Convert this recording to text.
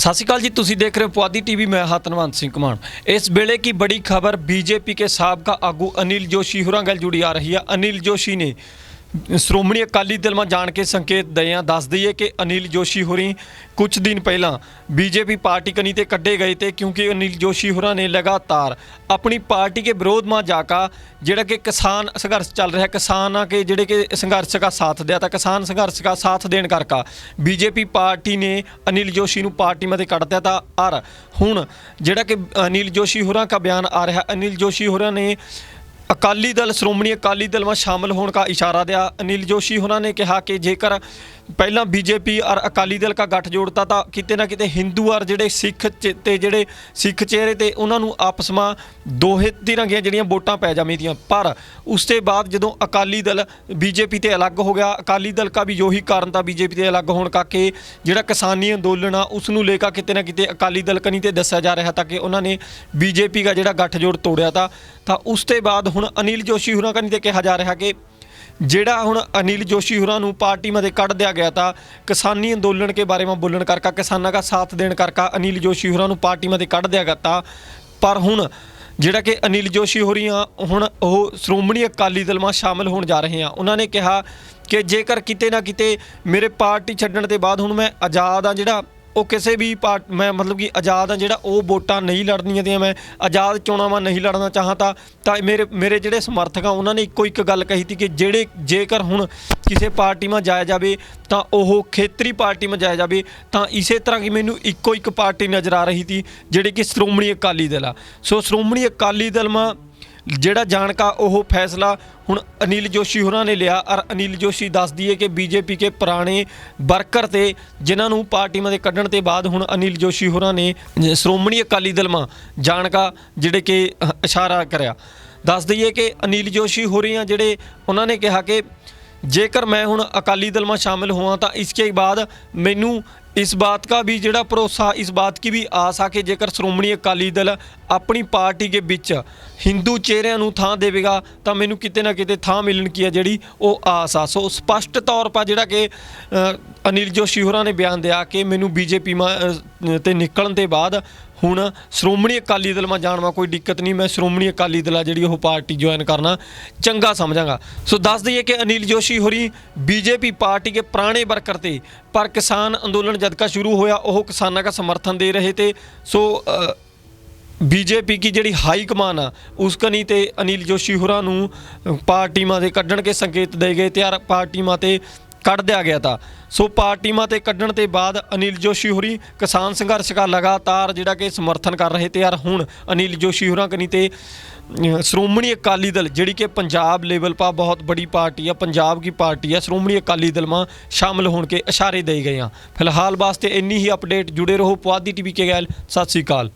सत श्री अकाल जी, तुसीं देख रहे हो पुआधी टीवी। मैं हाँ धनवंत सिंह घुमान। इस वेले की बड़ी खबर बीजेपी के साबका आगू अनिल जोशी होरां गल जुड़ी आ रही है। अनिल जोशी ने श्रोमणी अकाली दल में जान के संकेत दे हैं। दस दईए कि अनिल जोशी होरी कुछ दिन पहला बीजेपी पार्टी कनी ते कड्ढे गए थे, क्योंकि अनिल जोशी होरां ने लगातार अपनी पार्टी के विरोध में जाकर जिहड़ा कि किसान संघर्ष चल रहा है, किसान के जिहड़े कि संघर्ष का साथ दिया था, किसान संघर्ष का साथ देने करके बीजेपी पार्टी ने अनिल जोशी नूं पार्टी में कढ़ दिया था। और हुण जिहड़ा कि अनिल जोशी होरां का बयान आ रहा है, अनिल जोशी होरां ने अकाली दल श्रोमणी अकाली दल में शामिल होने का इशारा दिया। अनिल जोशी होना ने कहा कि जेकर पहला बीजेपी और अकाली दल का गठजोड़ था किते ना किते हिंदू और जिहड़े सिख ते जिहड़े सिख चेहरे ते उन्होंने आपस में दोहे धिरां ਦੀਆਂ ਜਿਹੜੀਆਂ ਵੋਟਾਂ पै जावीं। पर उसके बाद जो अकाली दल बीजेपी ते अलग हो गया, अकाली दल का भी यही कारण था बीजेपी ते अलग होने का कि जिहड़ा किसानी अंदोलन आ उसनूं लेकर किते ना किते अकाली दल कनी ते दस्सिया जा रहा था कि उन्होंने बीजेपी का जिहड़ा गठजोड़ तोड़िया था। उसके बाद हुण अनिल जोशी होरां कनी ते कहा जा रहा कि ਜਿਹੜਾ ਹੁਣ अनिल जोशी होरां नूं पार्टी में कढ़ दिया गया था किसानी अंदोलन के बारे में बोलन करके, किसानों का साथ देने करके अनिल जोशी होरां नूं पार्टी में कढ़ दिया गया था। पर हुण जिहड़ा कि अनिल जोशी होरी हुण ओह श्रोमणी अकाली दल में शामिल होने जा रहे हैं। उन्होंने कहा कि जेकर किते ना किते मेरे पार्टी छड्डण ते बाद हुण मैं आज़ाद हाँ, जिहड़ा ਉਹ ਕਿਸੇ ਵੀ मैं मतलब कि आज़ाद हाँ, ਜਿਹੜਾ ਉਹ ਵੋਟਾਂ नहीं लड़नियां ਤੇ मैं आज़ाद ਚੋਣਾਂ में नहीं लड़ना चाहता। ਤਾਂ ਮੇਰੇ ਜਿਹੜੇ ਸਮਰਥਕ ਆ ਉਹਨਾਂ ਨੇ ਇੱਕੋ ਇੱਕ ਗੱਲ ਕਹੀ ਸੀ ਕਿ ਜਿਹੜੇ ਜੇਕਰ ਹੁਣ ਕਿਸੇ ਪਾਰਟੀ में ਜਾਇਆ ਜਾਵੇ ਤਾਂ ਉਹ ਖੇਤਰੀ ਪਾਰਟੀ में ਜਾਇਆ ਜਾਵੇ। ਤਾਂ ਇਸੇ ਤਰ੍ਹਾਂ ਕਿ ਮੈਨੂੰ ਇੱਕੋ ਇੱਕ ਪਾਰਟੀ ਨਜ਼ਰ ਆ ਰਹੀ ਸੀ ਜਿਹੜੀ ਕਿ ਸ਼੍ਰੋਮਣੀ ਅਕਾਲੀ ਦਲ ਆ। ਸੋ ਸ਼੍ਰੋਮਣੀ ਅਕਾਲੀ ਦਲ में ਜਿਹੜਾ ਜਾਣ का ਉਹ फैसला हुण अनिल जोशी होरां ने लिया। और अनिल जोशी दस दिए कि बीजेपी के पुराने वर्कर थे जिन्होंने पार्टी में कढ़ण के बाद हुण अनिल जोशी होरां ने श्रोमणी अकाली दल में जाण का जिहड़े कि इशारा करया। दस दईए कि अनिल जोशी होरी जिहड़े उन्होंने कहा कि जेकर मैं हुण अकाली दल में शामिल हुआ तो इसके बाद मैनू इस बात का भी जिहड़ा भरोसा, इस बात की भी आस आ कि जेकर श्रोमणी अकाली दल अपनी पार्टी के विच हिंदू चेहरिਆਂ ਨੂੰ ਥਾਂ देवेगा तो मैनू किते ना किते ਥਾਂ मिलन की है जिहड़ी वो आस आ। सो स्पष्ट तौर पर जिहड़ा कि अनिल जोशी होरां ने बयान दिया कि मैनू बीजेपी ते निकलण ते बाद हुण श्रोमणी अकाली दल में जाण में कोई दिक्कत नहीं, मैं श्रोमणी अकाली दल जिहड़ी वो पार्टी ज्वाइन करना चंगा समझांगा। सो दस दईए कि अनिल जोशी होरी बीजेपी पार्टी के पुराने वर्कर थे, पर किसान अंदोलन जद का शुरू होया वो किसानों का समर्थन दे रहे थे। सो बीजेपी की जिहड़ी हाई कमान आ उस कनी ते अनिल जोशी होरां नूं पार्टी में कढ़ण के संकेत दे गए थे और पार्टी में कढ़ दिया गया था। सो पार्टी में कढ़ण के बाद अनिल जोशी होरी किसान संघर्ष का लगातार जिहड़ा कि समर्थन कर रहे थे। और हुण अनिल जोशी होरां कनी ते श्रोमणी अकाली दल जिहड़ी कि पंजाब लेवल पर बहुत बड़ी पार्टी है, पंजाब की पार्टी है, श्रोमणी अकाली दल में शामिल होने के इशारे दे गए हैं। फिलहाल वास्ते इन्नी ही अपडेट। जुड़े रहो पुआधी टीवी के गैल। सत श्री अकाल।